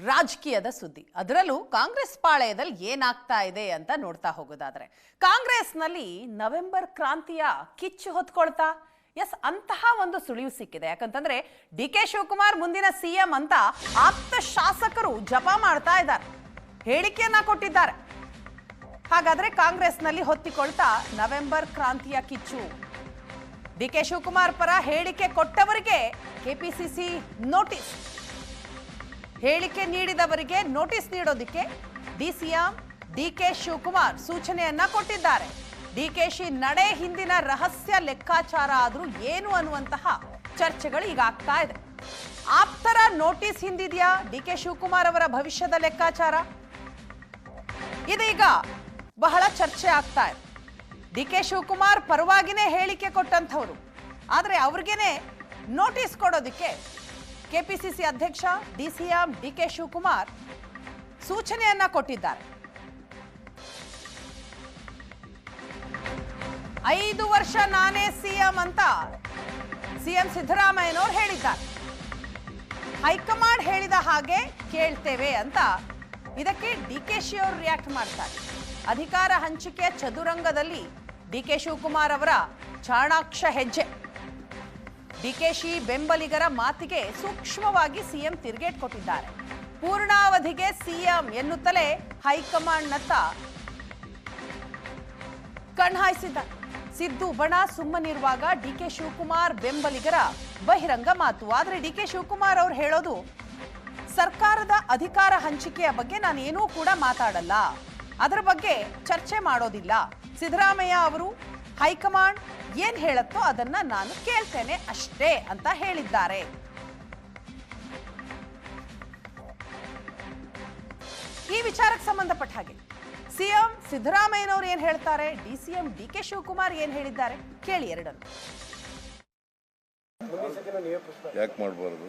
ರಾಜಕೀಯದ ಸುದ್ದಿ, ಅದರಲ್ಲೂ ಕಾಂಗ್ರೆಸ್ ಪಾಳೆಯದಲ್ಲಿ ಏನಾಗ್ತಾ ಇದೆ ಅಂತ ನೋಡ್ತಾ ಹೋಗೋದಾದ್ರೆ, ಕಾಂಗ್ರೆಸ್ನಲ್ಲಿ ನವೆಂಬರ್ ಕ್ರಾಂತಿಯ ಕಿಚ್ಚು ಹೊತ್ಕೊಳ್ತಾ ಎಸ್ ಅಂತಹ ಒಂದು ಸುಳಿವು ಸಿಕ್ಕಿದೆ. ಯಾಕಂತಂದ್ರೆ ಡಿ ಕೆ ಶಿವಕುಮಾರ್ ಮುಂದಿನ ಸಿಎಂ ಅಂತ ಆಪ್ತ ಶಾಸಕರು ಜಪ ಮಾಡ್ತಾ ಇದ್ದಾರೆ, ಹೇಳಿಕೆಯನ್ನ ಕೊಟ್ಟಿದ್ದಾರೆ. ಹಾಗಾದ್ರೆ ಕಾಂಗ್ರೆಸ್ನಲ್ಲಿ ಹೊತ್ತಿಕೊಳ್ತಾ ನವೆಂಬರ್ ಕ್ರಾಂತಿಯ ಕಿಚ್ಚು. ಡಿ ಕೆ ಶಿವಕುಮಾರ್ ಪರ ಹೇಳಿಕೆ ಕೊಟ್ಟವರಿಗೆ ಕೆಪಿಸಿಸಿ ನೋಟಿಸ್, ಹೇಳಿಕೆ ನೀಡಿದವರಿಗೆ ನೋಟಿಸ್ ನೀಡೋದಕ್ಕೆ ಡಿಸಿಎಂ ಡಿ ಕೆ ಶಿವಕುಮಾರ್ ಸೂಚನೆಯನ್ನ ಕೊಟ್ಟಿದ್ದಾರೆ. ಡಿಕೆಶಿ ನಡೆ ಹಿಂದಿನ ರಹಸ್ಯ ಲೆಕ್ಕಾಚಾರ ಆದ್ರೂ ಏನು ಅನ್ನುವಂತಹ ಚರ್ಚೆಗಳು ಈಗ ಆಗ್ತಾ ಇದೆ. ಆಪ್ತರ ನೋಟಿಸ್ ಹಿಂದಿದೆಯಾ ಡಿ ಕೆ ಶಿವಕುಮಾರ್ ಅವರ ಭವಿಷ್ಯದ ಲೆಕ್ಕಾಚಾರ? ಇದೀಗ ಬಹಳ ಚರ್ಚೆ ಆಗ್ತಾ ಇದೆ. ಡಿ ಕೆ ಶಿವಕುಮಾರ್ ಪರವಾಗಿನೇ ಹೇಳಿಕೆ ಕೊಟ್ಟಂಥವ್ರು, ಆದ್ರೆ ಅವ್ರಿಗೇನೆ ನೋಟಿಸ್ ಕೊಡೋದಕ್ಕೆ ಕೆಪಿಸಿಸಿ ಅಧ್ಯಕ್ಷ ಡಿಸಿಎಂ ಡಿ ಕೆ ಶಿವಕುಮಾರ್ ಸೂಚನೆಯನ್ನ ಕೊಟ್ಟಿದ್ದಾರೆ. 5 ವರ್ಷ ನಾನೇ ಸಿಎಂ ಅಂತ ಸಿಎಂ ಸಿದ್ದರಾಮಯ್ಯನವರು ಹೇಳಿದ್ದಾರೆ. ಹೈಕಮಾಂಡ್ ಹೇಳಿದ ಹಾಗೆ ಕೇಳ್ತೇವೆ ಅಂತ ಇದಕ್ಕೆ ಡಿಕೆಶಿ ಅವರು ರಿಯಾಕ್ಟ್ ಮಾಡ್ತಾರೆ. ಅಧಿಕಾರ ಹಂಚಿಕೆಯ ಚದುರಂಗದಲ್ಲಿ ಡಿ ಕೆ ಶಿವಕುಮಾರ್ ಅವರ ಚಾಣಾಕ್ಷ ಹೆಜ್ಜೆ. ಡಿಕೆಶಿ ಬೆಂಬಲಿಗರ ಮಾತಿಗೆ ಸೂಕ್ಷ್ಮವಾಗಿ ಸಿಎಂ ತಿರುಗೇಟ್ ಕೊಟ್ಟಿದ್ದಾರೆ. ಪೂರ್ಣಾವಧಿಗೆ ಸಿಎಂ ಎನ್ನುತ್ತಲೇ ಹೈಕಮಾಂಡ್ನತ್ತ ಕಣ್ಹಾಯಿಸಿದ್ದಾರೆ. ಸಿದ್ದು ಬಣ ಸುಮ್ಮನಿರುವಾಗ ಡಿ ಕೆ ಶಿವಕುಮಾರ್ ಬೆಂಬಲಿಗರ ಬಹಿರಂಗ ಮಾತು. ಆದ್ರೆ ಡಿ ಕೆ ಶಿವಕುಮಾರ್ ಅವರು ಹೇಳೋದು, ಸರ್ಕಾರದ ಅಧಿಕಾರ ಹಂಚಿಕೆಯ ಬಗ್ಗೆ ನಾನು ಏನೂ ಕೂಡ ಮಾತಾಡಲ್ಲ, ಅದರ ಬಗ್ಗೆ ಚರ್ಚೆ ಮಾಡೋದಿಲ್ಲ. ಸಿದ್ದರಾಮಯ್ಯ ಅವರು ಹೈಕಮಾಂಡ್ ಏನ್ ಹೇಳತ್ತೋ ಅದನ್ನ ನಾನು ಕೇಳ್ತೇನೆ ಅಷ್ಟೇ ಅಂತ ಹೇಳಿದ್ದಾರೆ. ಈ ವಿಚಾರಕ್ಕೆ ಸಂಬಂಧಪಟ್ಟ ಹಾಗೆ ಸಿಎಂ ಸಿದ್ದರಾಮಯ್ಯನವರು ಏನ್ ಹೇಳ್ತಾರೆ, ಡಿಸಿಎಂ ಡಿ ಕೆ ಶಿವಕುಮಾರ್ ಏನ್ ಹೇಳಿದ್ದಾರೆ, ಕೇಳಿ ಎರಡನ್ನು. ಯಾಕೆ ಮಾಡಬಾರ್ದು?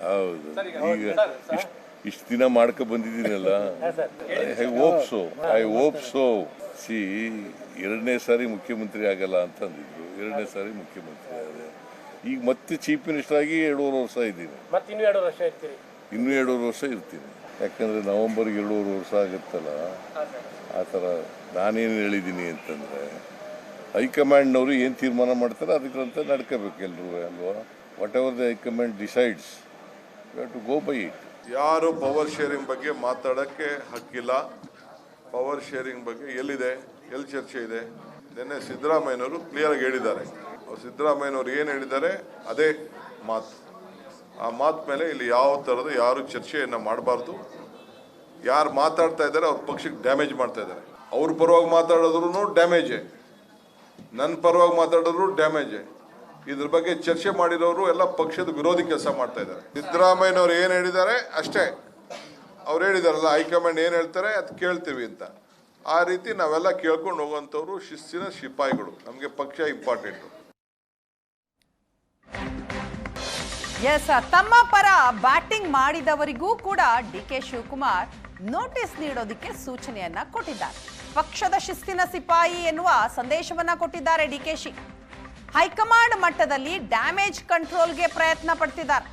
ಹೌದು, ಈಗ ಇಷ್ಟು ದಿನ ಮಾಡ್ಕೊ ಬಂದಿದ್ದೀನಲ್ಲ. I hope so. ಸಿ, 2ನೇ ಸಾರಿ ಮುಖ್ಯಮಂತ್ರಿ ಆಗಲ್ಲ ಅಂತ ಅಂದಿದ್ರು, 2ನೇ ಸಾರಿ ಮುಖ್ಯಮಂತ್ರಿ ಆದೆ. ಈಗ ಮತ್ತೆ ಚೀಫ್ ಮಿನಿಸ್ಟರ್ ಆಗಿ 2.5 ವರ್ಷ ಇದ್ದೀನಿ. ಇನ್ನೂ 2.5 ವರ್ಷ ಇರ್ತೀನಿ. ಯಾಕಂದ್ರೆ ನವೆಂಬರ್ಗೆ 2.5 ವರ್ಷ ಆಗುತ್ತಲ್ಲ. ಆ ಥರ ನಾನೇನು ಹೇಳಿದ್ದೀನಿ ಅಂತಂದ್ರೆ, ಹೈಕಮಾಂಡ್ನವರು ಏನು ತೀರ್ಮಾನ ಮಾಡ್ತಾರೆ ಅದಕ್ಕಂತ ನಡ್ಕೋಬೇಕು ಎಲ್ಲರೂ ಅಲ್ವಾ. Whatever the high command decides, you have to go by it. ಯಾರು ಪವರ್ ಶೇರಿಂಗ್ ಬಗ್ಗೆ ಮಾತಾಡೋಕ್ಕೆ ಹಕ್ಕಿಲ್ಲ. ಪವರ್ ಶೇರಿಂಗ್ ಬಗ್ಗೆ ಎಲ್ಲಿದೆ, ಎಲ್ಲಿ ಚರ್ಚೆ ಇದೆ? ನಿನ್ನೆ ಸಿದ್ದರಾಮಯ್ಯನವರು ಕ್ಲಿಯರಾಗಿ ಹೇಳಿದ್ದಾರೆ. ಸಿದ್ದರಾಮಯ್ಯನವರು ಏನು ಹೇಳಿದ್ದಾರೆ ಅದೇ ಮಾತು. ಆ ಮಾತು ಮೇಲೆ ಇಲ್ಲಿ ಯಾವ ಥರದ ಯಾರು ಚರ್ಚೆಯನ್ನು ಮಾಡಬಾರ್ದು. ಯಾರು ಮಾತಾಡ್ತಾ ಇದ್ದಾರೆ ಅವ್ರ ಪಕ್ಷಕ್ಕೆ ಡ್ಯಾಮೇಜ್ ಮಾಡ್ತಾ ಇದ್ದಾರೆ. ಅವ್ರ ಪರವಾಗಿ ಮಾತಾಡಿದ್ರು ಡ್ಯಾಮೇಜೇ, ನನ್ನ ಪರವಾಗಿ ಮಾತಾಡಿದ್ರು ಡ್ಯಾಮೇಜೇ. ಇದ್ರ ಬಗ್ಗೆ ಚರ್ಚೆ ಮಾಡಿರೋರು ಎಲ್ಲ ಪಕ್ಷದ ವಿರೋಧಿ ಕೆಲಸ ಮಾಡ್ತಾ ಇದ್ದಾರೆ. ಸಿದ್ದರಾಮಯ್ಯನವ್ರು ಏನು ಹೇಳಿದ್ದಾರೆ ಅಷ್ಟೇ. ಅವ್ರು ಹೇಳಿದಾರಲ್ಲ, ಹೈಕಮಾಂಡ್ ಏನು ಹೇಳ್ತಾರೆ ಅದು ಕೇಳ್ತೀವಿ ಅಂತ. ಆ ರೀತಿ ನಾವೆಲ್ಲ ಕೇಳ್ಕೊಂಡು ಹೋಗುವಂಥವ್ರು ಶಿಸ್ತಿನ ಸಿಪಾಯಿಗಳು. ನಮಗೆ ಪಕ್ಷ ಇಂಪಾರ್ಟೆಂಟು. ಎಸ್, ತಮ್ಮ ಪರ ಬ್ಯಾಟಿಂಗ್ ಮಾಡಿದವರಿಗೂ ಕೂಡ ಡಿ ಕೆ ಶಿವಕುಮಾರ್ ನೋಟಿಸ್ ನೀಡೋದಕ್ಕೆ ಸೂಚನೆಯನ್ನ ಕೊಟ್ಟಿದ್ದಾರೆ. ಪಕ್ಷದ ಶಿಸ್ತಿನ ಸಿಪಾಯಿ ಎನ್ನುವ ಸಂದೇಶವನ್ನ ಕೊಟ್ಟಿದ್ದಾರೆ ಡಿಕೆಶಿ. ಹೈಕಮಾಂಡ್ ಮಟ್ಟದಲ್ಲಿ ಡ್ಯಾಮೇಜ್ ಕಂಟ್ರೋಲ್ಗೆ ಪ್ರಯತ್ನ ಪಡ್ತಿದ್ದಾರೆ.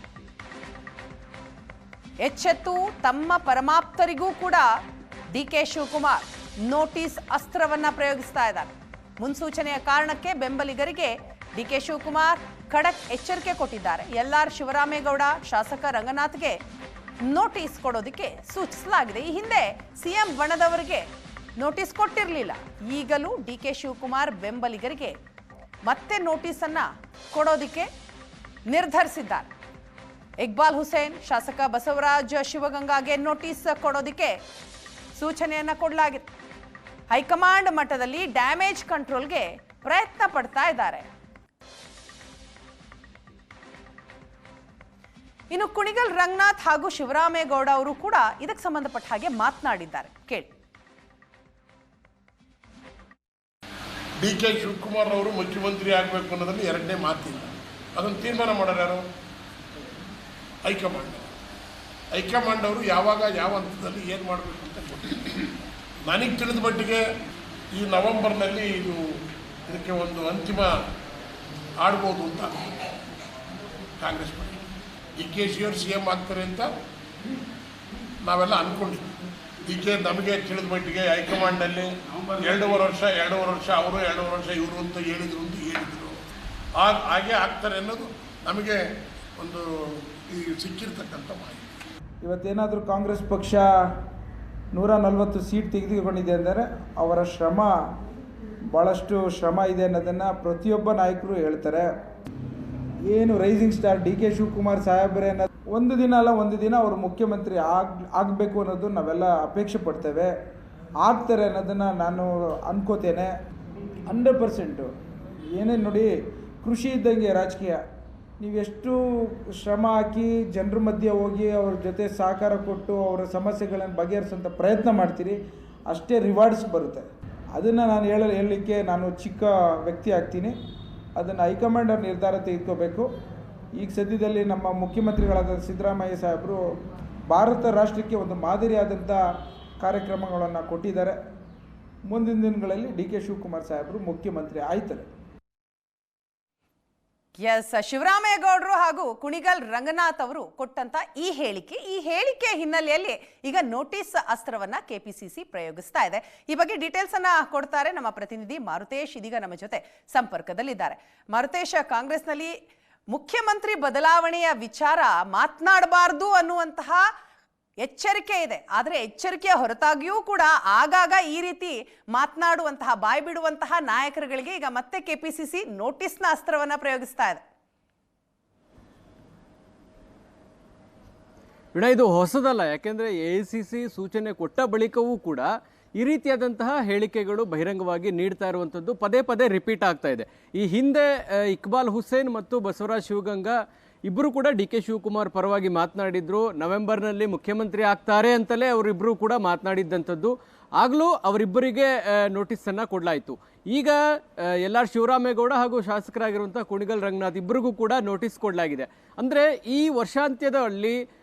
ಎಚ್ಚೆತ್ತು ತಮ್ಮ ಪರಮಾಪ್ತರಿಗೂ ಕೂಡ ಡಿ ಕೆ ಶಿವಕುಮಾರ್ ನೋಟಿಸ್ ಅಸ್ತ್ರವನ್ನ ಪ್ರಯೋಗಿಸ್ತಾ ಇದ್ದಾರೆ. ಮುನ್ಸೂಚನೆಯ ಕಾರಣಕ್ಕೆ ಬೆಂಬಲಿಗರಿಗೆ ಡಿ ಕೆ ಶಿವಕುಮಾರ್ ಖಡಕ್ ಎಚ್ಚರಿಕೆ ಕೊಟ್ಟಿದ್ದಾರೆ. ಎಲ್ಆರ್ ಶಿವರಾಮೇಗೌಡ, ಶಾಸಕ ರಂಗನಾಥ್ಗೆ ನೋಟಿಸ್ ಕೊಡೋದಕ್ಕೆ ಸೂಚಿಸಲಾಗಿದೆ. ಈ ಹಿಂದೆ ಸಿಎಂ ಬಣದವರಿಗೆ ನೋಟಿಸ್ ಕೊಟ್ಟಿರಲಿಲ್ಲ. ಈಗಲೂ ಡಿ ಕೆ ಶಿವಕುಮಾರ್ ಬೆಂಬಲಿಗರಿಗೆ ಮತ್ತೆ ನೋಟಿಸ್ ಅನ್ನ ಕೊಡೋದಕ್ಕೆ ನಿರ್ಧರಿಸಿದ್ದಾರೆ. ಇಕ್ಬಾಲ್ ಹುಸೇನ್, ಶಾಸಕ ಬಸವರಾಜ್ ಶಿವಗಂಗಾಗೆ ನೋಟಿಸ್ ಕೊಡೋದಕ್ಕೆ ಸೂಚನೆಯನ್ನ ಕೊಡಲಾಗಿದೆ. ಹೈಕಮಾಂಡ್ ಮಟ್ಟದಲ್ಲಿ ಡ್ಯಾಮೇಜ್ ಕಂಟ್ರೋಲ್ಗೆ ಪ್ರಯತ್ನ ಪಡ್ತಾ ಇದ್ದಾರೆ. ಇನ್ನು ಕುಣಿಗಲ್ ರಂಗನಾಥ್ ಹಾಗೂ ಶಿವರಾಮೇಗೌಡ ಅವರು ಕೂಡ ಇದಕ್ಕೆ ಸಂಬಂಧಪಟ್ಟ ಹಾಗೆ ಮಾತನಾಡಿದ್ದಾರೆ, ಕೇಳಿ. ಡಿ ಕೆ ಶಿವಕುಮಾರ್ ಅವರು ಮುಖ್ಯಮಂತ್ರಿ ಆಗಬೇಕು ಅನ್ನೋದ್ರಲ್ಲಿ 2ನೇ ಮಾತಿಲ್ಲ. ಅದನ್ನು ತೀರ್ಮಾನ ಮಾಡೋರು ಯಾರು? ಹೈಕಮಾಂಡ್. ಹೈಕಮಾಂಡ್ ಅವರು ಯಾವಾಗ ಯಾವ ಹಂತದಲ್ಲಿ ಏನು ಮಾಡಬೇಕು ಅಂತ ಗೊತ್ತಿಲ್ಲ. ನನಗೆ ತಿಳಿದ ಮಟ್ಟಿಗೆ ಈ ನವೆಂಬರ್ನಲ್ಲಿ ಇದಕ್ಕೆ ಒಂದು ಅಂತಿಮ ಆಡ್ಬೋದು ಅಂತ ಕಾಂಗ್ರೆಸ್ ಪಕ್ಷ. DK ಶಿ ಅವರು CM ಆಗ್ತಾರೆ ಅಂತ ನಾವೆಲ್ಲ ಅಂದ್ಕೊಂಡಿದ್ವಿ. ನಮಗೆ ತಿಳಿದ ಮಟ್ಟಿಗೆ ಹೈಕಮಾಂಡಲ್ಲಿ 2.5 ವರ್ಷ ಅವರು 2.5 ವರ್ಷ ಇವರು ಅಂತ ಹೇಳಿದ್ರು ಹಾಗೆ ಆಗ್ತಾರೆ ಅನ್ನೋದು ನಮಗೆ ಒಂದು ಈ ಸಿಕ್ಕಿರ್ತಕ್ಕಂಥ ಮಾಹಿತಿ. ಇವತ್ತೇನಾದರೂ ಕಾಂಗ್ರೆಸ್ ಪಕ್ಷ 140 ಸೀಟ್ ತೆಗೆದುಕೊಂಡಿದೆ ಅಂದರೆ ಅವರ ಶ್ರಮ ಭಾಳಷ್ಟು ಶ್ರಮ ಇದೆ ಅನ್ನೋದನ್ನು ಪ್ರತಿಯೊಬ್ಬ ನಾಯಕರು ಹೇಳ್ತಾರೆ. ಏನು ರೈಸಿಂಗ್ ಸ್ಟಾರ್ DK ಶಿವಕುಮಾರ್ ಸಾಹೇಬ್ರೆ ಅನ್ನೋದು ಒಂದು ದಿನ ಅಲ್ಲ ಒಂದು ದಿನ ಅವರು ಮುಖ್ಯಮಂತ್ರಿ ಆಗಬೇಕು ಅನ್ನೋದು ನಾವೆಲ್ಲ ಅಪೇಕ್ಷೆ ಪಡ್ತೇವೆ. ಆಗ್ತಾರೆ ಅನ್ನೋದನ್ನು ನಾನು ಅನ್ಕೋತೇನೆ 100%. ಏನೇನು ನೋಡಿ, ಕೃಷಿ ಇದ್ದಂಗೆ ರಾಜಕೀಯ. ನೀವೆಷ್ಟು ಶ್ರಮ ಹಾಕಿ ಜನರ ಮಧ್ಯೆ ಹೋಗಿ ಅವ್ರ ಜೊತೆ ಸಹಕಾರ ಕೊಟ್ಟು ಅವರ ಸಮಸ್ಯೆಗಳನ್ನು ಬಗೆಹರಿಸೋಂಥ ಪ್ರಯತ್ನ ಮಾಡ್ತೀರಿ, ಅಷ್ಟೇ ರಿವಾರ್ಡ್ಸ್ ಬರುತ್ತೆ. ಅದನ್ನು ನಾನು ಹೇಳಲಿಕ್ಕೆ ನಾನು ಚಿಕ್ಕ ವ್ಯಕ್ತಿ ಆಗ್ತೀನಿ. ಅದನ್ನು ಹೈಕಮಾಂಡ್ ಅವ್ರ ನಿರ್ಧಾರ ತೆಗೆದುಕೋಬೇಕು. ಈಗ ಸದ್ಯದಲ್ಲಿ ನಮ್ಮ ಮುಖ್ಯಮಂತ್ರಿಗಳಾದ ಸಿದ್ದರಾಮಯ್ಯ ಸಾಹೇಬರು ಭಾರತ ರಾಷ್ಟ್ರಕ್ಕೆ ಒಂದು ಮಾದರಿಯಾದಂಥ ಕಾರ್ಯಕ್ರಮಗಳನ್ನು ಕೊಟ್ಟಿದ್ದಾರೆ. ಮುಂದಿನ ದಿನಗಳಲ್ಲಿ DK ಶಿವಕುಮಾರ್ ಸಾಹೇಬರು ಮುಖ್ಯಮಂತ್ರಿ ಆಯ್ತಾರೆ. ಎಸ್, ಶಿವರಾಮೇಗೌಡರು ಹಾಗೂ ಕುಣಿಗಲ್ ರಂಗನಾಥ್ ಅವರು ಕೊಟ್ಟಂತ ಈ ಹೇಳಿಕೆ ಹಿನ್ನೆಲೆಯಲ್ಲಿ ಈಗ ನೋಟಿಸ್ ಅಸ್ತ್ರವನ್ನ ಕೆಪಿಸಿಸಿ ಪ್ರಯೋಗಿಸ್ತಾ ಇದೆ. ಈ ಬಗ್ಗೆ ಡೀಟೇಲ್ಸ್ ಅನ್ನ ಕೊಡ್ತಾರೆ ನಮ್ಮ ಪ್ರತಿನಿಧಿ ಮಾರುತೇಶ್, ಇದೀಗ ನಮ್ಮ ಜೊತೆ ಸಂಪರ್ಕದಲ್ಲಿದ್ದಾರೆ. ಮಾರುತೇಶ್, ಕಾಂಗ್ರೆಸ್ನಲ್ಲಿ ಮುಖ್ಯಮಂತ್ರಿ ಬದಲಾವಣೆಯ ವಿಚಾರ ಮಾತನಾಡಬಾರ್ದು ಅನ್ನುವಂತಹ ಎಚ್ಚರಿಕೆ ಇದೆ. ಆದರೆ ಎಚ್ಚರಿಕೆಯ ಹೊರತಾಗಿಯೂ ಕೂಡ ಆಗಾಗ ಈ ರೀತಿ ಮಾತನಾಡುವಂತಹ ಬಾಯಿ ಬಿಡುವಂತಹ ನಾಯಕರುಗಳಿಗೆ ಈಗ ಮತ್ತೆ ಕೆಪಿಸಿಸಿ ನೋಟಿಸ್ನ ಅಸ್ತ್ರವನ್ನ ಪ್ರಯೋಗಿಸ್ತಾ ಇದೆ. ಇದು ಹೊಸದಲ್ಲ, ಯಾಕೆಂದರೆ AICC ಸೂಚನೆ ಕೊಟ್ಟ ಬಳಿಕವೂ ಕೂಡ ಈ ರೀತಿಯಾದಂತಹ ಹೇಳಿಕೆಗಳು ಬಹಿರಂಗವಾಗಿ ನೀಡ್ತಾ ಇರುವಂಥದ್ದು ಪದೇ ಪದೇ ರಿಪೀಟ್ ಆಗ್ತಾ ಇದೆ. ಈ ಹಿಂದೆ ಇಕ್ಬಾಲ್ ಹುಸೇನ್ ಮತ್ತು ಬಸವರಾಜ್ ಶಿವಗಂಗಾ ಇಬ್ಬರು ಕೂಡ DK ಶಿವಕುಮಾರ್ ಪರವಾಗಿ ಮಾತನಾಡಿದ್ರು. ನವೆಂಬರ್ನಲ್ಲಿ ಮುಖ್ಯಮಂತ್ರಿ ಆಗ್ತಾರೆ ಅಂತಲೇ ಅವರಿಬ್ಬರು ಕೂಡ ಮಾತನಾಡಿದ್ದಂಥದ್ದು. ಆಗಲೂ ಅವರಿಬ್ಬರಿಗೆ ನೋಟಿಸನ್ನು ಕೊಡಲಾಯಿತು. ಈಗ LR ಶಿವರಾಮೇಗೌಡ ಹಾಗೂ ಶಾಸಕರಾಗಿರುವಂಥ ಕುಣಿಗಲ್ ರಂಗನಾಥ್ ಇಬ್ಬರಿಗೂ ಕೂಡ ನೋಟಿಸ್ ಕೊಡಲಾಗಿದೆ. ಅಂದರೆ ಈ ವರ್ಷಾಂತ್ಯದಲ್ಲಿ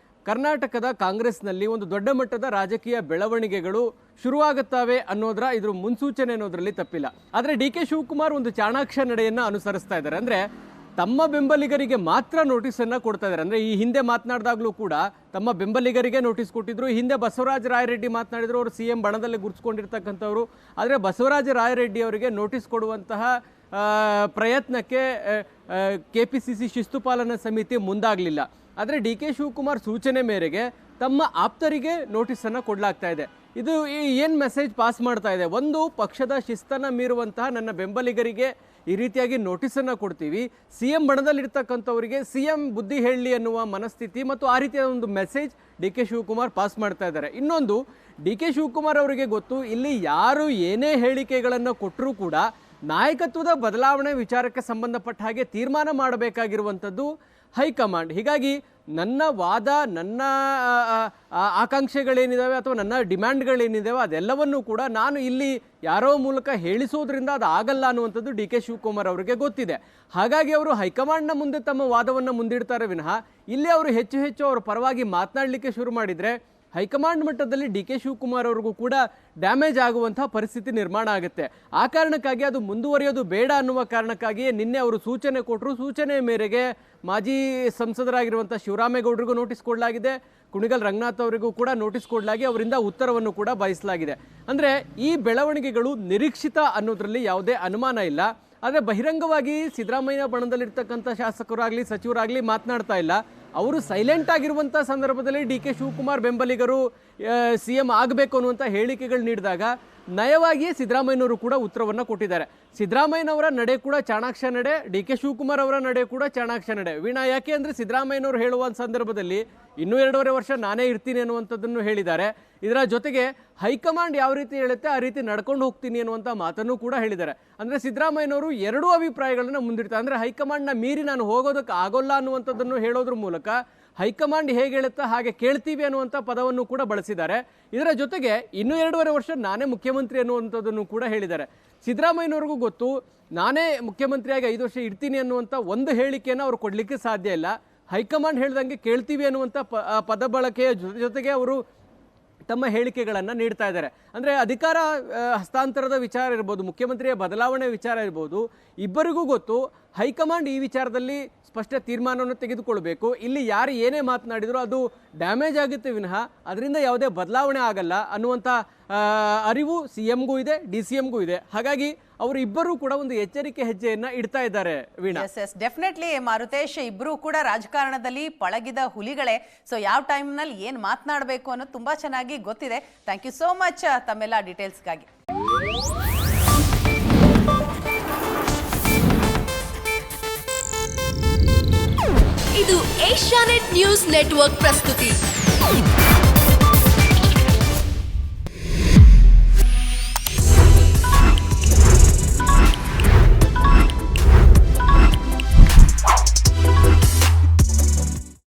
ಕರ್ನಾಟಕದ ಕಾಂಗ್ರೆಸ್ನಲ್ಲಿ ಒಂದು ದೊಡ್ಡ ಮಟ್ಟದ ರಾಜಕೀಯ ಬೆಳವಣಿಗೆಗಳು ಶುರುವಾಗುತ್ತವೆ ಇದ್ರ ಮುನ್ಸೂಚನೆ ಅನ್ನೋದ್ರಲ್ಲಿ ತಪ್ಪಿಲ್ಲ. ಆದರೆ DK ಶಿವಕುಮಾರ್ ಒಂದು ಚಾಣಾಕ್ಷ ನಡೆಯನ್ನು ಅನುಸರಿಸ್ತಾ ಇದ್ದಾರೆ. ಅಂದರೆ ತಮ್ಮ ಬೆಂಬಲಿಗರಿಗೆ ಮಾತ್ರ ನೋಟಿಸನ್ನು ಕೊಡ್ತಾ ಇದ್ದಾರೆ. ಅಂದರೆ ಈ ಹಿಂದೆ ಮಾತನಾಡಿದಾಗಲೂ ಕೂಡ ತಮ್ಮ ಬೆಂಬಲಿಗರಿಗೆ ನೋಟಿಸ್ ಕೊಟ್ಟಿದ್ರು. ಹಿಂದೆ ಬಸವರಾಜ ರಾಯರೆಡ್ಡಿ ಮಾತನಾಡಿದ್ರು, ಅವರು CM ಬಣದಲ್ಲಿ ಗುರುತಿಸ್ಕೊಂಡಿರ್ತಕ್ಕಂಥವ್ರು. ಆದರೆ ಬಸವರಾಜ ರಾಯರೆಡ್ಡಿ ಅವರಿಗೆ ನೋಟಿಸ್ ಕೊಡುವಂತಹ ಪ್ರಯತ್ನಕ್ಕೆ KPCC ಶಿಸ್ತು ಪಾಲನಾ ಸಮಿತಿ ಮುಂದಾಗಲಿಲ್ಲ. ಆದರೆ DK ಶಿವಕುಮಾರ್ ಸೂಚನೆ ಮೇರೆಗೆ ತಮ್ಮ ಆಪ್ತರಿಗೆ ನೋಟಿಸನ್ನು ಕೊಡಲಾಗ್ತಾ ಇದೆ. ಇದು ಏನು ಮೆಸೇಜ್ ಪಾಸ್ ಮಾಡ್ತಾ ಇದೆ? ಒಂದು, ಪಕ್ಷದ ಶಿಸ್ತನ್ನು ಮೀರುವಂತಹ ನನ್ನ ಬೆಂಬಲಿಗರಿಗೆ ಈ ರೀತಿಯಾಗಿ ನೋಟಿಸನ್ನು ಕೊಡ್ತೀವಿ, CM ಬಣದಲ್ಲಿರ್ತಕ್ಕಂಥವರಿಗೆ CM ಬುದ್ಧಿ ಹೇಳಲಿ ಅನ್ನುವ ಮನಸ್ಥಿತಿ ಮತ್ತು ಆ ರೀತಿಯ ಒಂದು ಮೆಸೇಜ್ DK ಶಿವಕುಮಾರ್ ಪಾಸ್ ಮಾಡ್ತಾ ಇದ್ದಾರೆ. ಇನ್ನೊಂದು, DK ಶಿವಕುಮಾರ್ ಅವರಿಗೆ ಗೊತ್ತು, ಇಲ್ಲಿ ಯಾರು ಏನೇ ಹೇಳಿಕೆಗಳನ್ನು ಕೊಟ್ಟರೂ ಕೂಡ ನಾಯಕತ್ವದ ಬದಲಾವಣೆ ವಿಚಾರಕ್ಕೆ ಸಂಬಂಧಪಟ್ಟ ಹಾಗೆ ತೀರ್ಮಾನ ಮಾಡಬೇಕಾಗಿರುವಂಥದ್ದು ಹೈಕಮಾಂಡ್. ಹೀಗಾಗಿ ನನ್ನ ವಾದ, ನನ್ನ ಆಕಾಂಕ್ಷೆಗಳೇನಿದ್ದಾವೆ ಅಥವಾ ನನ್ನ ಡಿಮ್ಯಾಂಡ್ಗಳೇನಿದ್ದಾವೆ ಅದೆಲ್ಲವನ್ನೂ ಕೂಡ ನಾನು ಇಲ್ಲಿ ಯಾರೋ ಮೂಲಕ ಹೇಳಿಸೋದ್ರಿಂದ ಅದು ಆಗಲ್ಲ ಅನ್ನುವಂಥದ್ದು DK ಶಿವಕುಮಾರ್ ಅವರಿಗೆ ಗೊತ್ತಿದೆ. ಹಾಗಾಗಿ ಅವರು ಹೈಕಮಾಂಡ್ನ ಮುಂದೆ ತಮ್ಮ ವಾದವನ್ನು ಮುಂದಿಡ್ತಾರೆ ವಿನಃ ಇಲ್ಲಿ ಅವರು ಹೆಚ್ಚು ಅವರ ಪರವಾಗಿ ಮಾತನಾಡಲಿಕ್ಕೆ ಶುರು ಮಾಡಿದರೆ ಹೈಕಮಾಂಡ್ ಮಟ್ಟದಲ್ಲಿ DK ಶಿವಕುಮಾರ್ ಅವ್ರಿಗೂ ಕೂಡ ಡ್ಯಾಮೇಜ್ ಆಗುವಂತಹ ಪರಿಸ್ಥಿತಿ ನಿರ್ಮಾಣ ಆಗುತ್ತೆ. ಆ ಕಾರಣಕ್ಕಾಗಿ ಅದು ಮುಂದುವರಿಯೋದು ಬೇಡ ಅನ್ನುವ ಕಾರಣಕ್ಕಾಗಿಯೇ ನಿನ್ನೆ ಅವರು ಸೂಚನೆ ಕೊಟ್ಟರು. ಸೂಚನೆ ಮೇರೆಗೆ ಮಾಜಿ ಸಂಸದರಾಗಿರುವಂಥ ಶಿವರಾಮೇಗೌಡರಿಗೂ ನೋಟಿಸ್ ಕೊಡಲಾಗಿದೆ, ಕುಣಿಗಲ್ ರಂಗನಾಥ್ ಅವರಿಗೂ ಕೂಡ ನೋಟಿಸ್ ಕೊಡಲಾಗಿ ಅವರಿಂದ ಉತ್ತರವನ್ನು ಕೂಡ ಬಯಸಲಾಗಿದೆ. ಅಂದರೆ ಈ ಬೆಳವಣಿಗೆಗಳು ನಿರೀಕ್ಷಿತ ಅನ್ನೋದರಲ್ಲಿ ಯಾವುದೇ ಅನುಮಾನ ಇಲ್ಲ. ಆದರೆ ಬಹಿರಂಗವಾಗಿ ಸಿದ್ದರಾಮಯ್ಯ ಬಣದಲ್ಲಿರ್ತಕ್ಕಂಥ ಶಾಸಕರಾಗಲಿ ಸಚಿವರಾಗಲಿ ಮಾತನಾಡ್ತಾ ಇಲ್ಲ. ಅವರು ಸೈಲೆಂಟ್ ಆಗಿರುವಂಥ ಸಂದರ್ಭದಲ್ಲಿ DK ಶಿವಕುಮಾರ್ ಬೆಂಬಲಿಗರು CM ಆಗಬೇಕು ಅನ್ನುವಂಥ ಹೇಳಿಕೆಗಳು ನೀಡಿದಾಗ ನಯವಾಗಿಯೇ ಸಿದ್ದರಾಮಯ್ಯನವರು ಕೂಡ ಉತ್ತರವನ್ನು ಕೊಟ್ಟಿದ್ದಾರೆ. ಸಿದ್ದರಾಮಯ್ಯನವರ ನಡೆ ಕೂಡ ಚಾಣಾಕ್ಷ ನಡೆ, DK ಶಿವಕುಮಾರ್ ಅವರ ನಡೆ ಕೂಡ ಚಾಣಾಕ್ಷ ನಡೆ. ವೀಣಾ, ಯಾಕೆ ಅಂದರೆ ಸಿದ್ದರಾಮಯ್ಯನವರು ಹೇಳುವ ಸಂದರ್ಭದಲ್ಲಿ ಇನ್ನೂ 2.5 ವರ್ಷ ನಾನೇ ಇರ್ತೀನಿ ಅನ್ನುವಂಥದ್ದನ್ನು ಹೇಳಿದ್ದಾರೆ. ಇದರ ಜೊತೆಗೆ ಹೈಕಮಾಂಡ್ ಯಾವ ರೀತಿ ಹೇಳುತ್ತೆ ಆ ರೀತಿ ನಡ್ಕೊಂಡು ಹೋಗ್ತೀನಿ ಅನ್ನುವಂಥ ಮಾತನ್ನು ಕೂಡ ಹೇಳಿದ್ದಾರೆ. ಅಂದರೆ ಸಿದ್ದರಾಮಯ್ಯನವರು ಎರಡೂ ಅಭಿಪ್ರಾಯಗಳನ್ನು ಮುಂದಿಡ್ತಾರೆ. ಅಂದರೆ ಹೈಕಮಾಂಡ್ನ ಮೀರಿ ನಾನು ಹೋಗೋದಕ್ಕೆ ಆಗೋಲ್ಲ ಅನ್ನುವಂಥದ್ದನ್ನು ಹೇಳೋದ್ರ ಮೂಲಕ ಹೈಕಮಾಂಡ್ ಹೇಗೆ ಹೇಳುತ್ತಾ ಹಾಗೆ ಕೇಳ್ತೀವಿ ಅನ್ನುವಂಥ ಪದವನ್ನು ಕೂಡ ಬಳಸಿದ್ದಾರೆ. ಇದರ ಜೊತೆಗೆ ಇನ್ನೂ 2.5 ವರ್ಷ ನಾನೇ ಮುಖ್ಯಮಂತ್ರಿ ಅನ್ನುವಂಥದ್ದನ್ನು ಕೂಡ ಹೇಳಿದ್ದಾರೆ. ಸಿದ್ದರಾಮಯ್ಯನವ್ರಿಗೂ ಗೊತ್ತು, ನಾನೇ ಮುಖ್ಯಮಂತ್ರಿಯಾಗಿ 5 ವರ್ಷ ಇರ್ತೀನಿ ಅನ್ನುವಂಥ ಒಂದು ಹೇಳಿಕೆಯನ್ನು ಅವರು ಕೊಡಲಿಕ್ಕೆ ಸಾಧ್ಯ ಇಲ್ಲ. ಹೈಕಮಾಂಡ್ ಹೇಳ್ದಂಗೆ ಕೇಳ್ತೀವಿ ಅನ್ನುವಂಥ ಪದ ಬಳಕೆಯ ಜೊತೆಗೆ ಅವರು ತಮ್ಮ ಹೇಳಿಕೆಗಳನ್ನು ನೀಡ್ತಾ ಇದ್ದಾರೆ. ಅಂದರೆ ಅಧಿಕಾರ ಹಸ್ತಾಂತರದ ವಿಚಾರ ಇರ್ಬೋದು, ಮುಖ್ಯಮಂತ್ರಿಯ ಬದಲಾವಣೆ ವಿಚಾರ ಇರ್ಬೋದು, ಇಬ್ಬರಿಗೂ ಗೊತ್ತು ಹೈಕಮಾಂಡ್ ಈ ವಿಚಾರದಲ್ಲಿ ಸ್ಪಷ್ಟ ತೀರ್ಮಾನವನ್ನು ತೆಗೆದುಕೊಳ್ಬೇಕು. ಇಲ್ಲಿ ಯಾರು ಏನೇ ಮಾತನಾಡಿದ್ರು ಅದು ಡ್ಯಾಮೇಜ್ ಆಗುತ್ತೆ ವಿನಃ ಅದರಿಂದ ಯಾವುದೇ ಬದಲಾವಣೆ ಆಗಲ್ಲ ಅನ್ನುವಂಥ ಅರಿವು CMಗೂ ಇದೆ, DCMಗೂ ಇದೆ. ಹಾಗಾಗಿ ಅವರು ಇಬ್ಬರೂ ಕೂಡ ಒಂದು ಎಚ್ಚರಿಕೆ ಹೆಜ್ಜೆಯನ್ನ ಇಡ್ತಾ ಇದ್ದಾರೆ ವೀಣಾ. ಎಸ್ ಡೆಫಿನೆಟ್ಲಿ ಮಾರುತೇಶ್, ಇಬ್ರು ಕೂಡ ರಾಜಕಾರಣದಲ್ಲಿ ಪಳಗಿದ ಹುಲಿಗಳೇ. ಸೊ ಯಾವ ಟೈಮ್ನಲ್ಲಿ ಏನ್ ಮಾತನಾಡಬೇಕು ಅನ್ನೋದು ತುಂಬಾ ಚೆನ್ನಾಗಿ ಗೊತ್ತಿದೆ. ಥ್ಯಾಂಕ್ ಯು ಸೋ ಮಚ್ ತಮ್ಮೆಲ್ಲ ಡೀಟೇಲ್ಸ್ಗಾಗಿ. ಇದು ಏಷ್ಯಾನೆಟ್ ನ್ಯೂಸ್ ನೆಟ್ವರ್ಕ್ ಪ್ರಸ್ತುತಿ.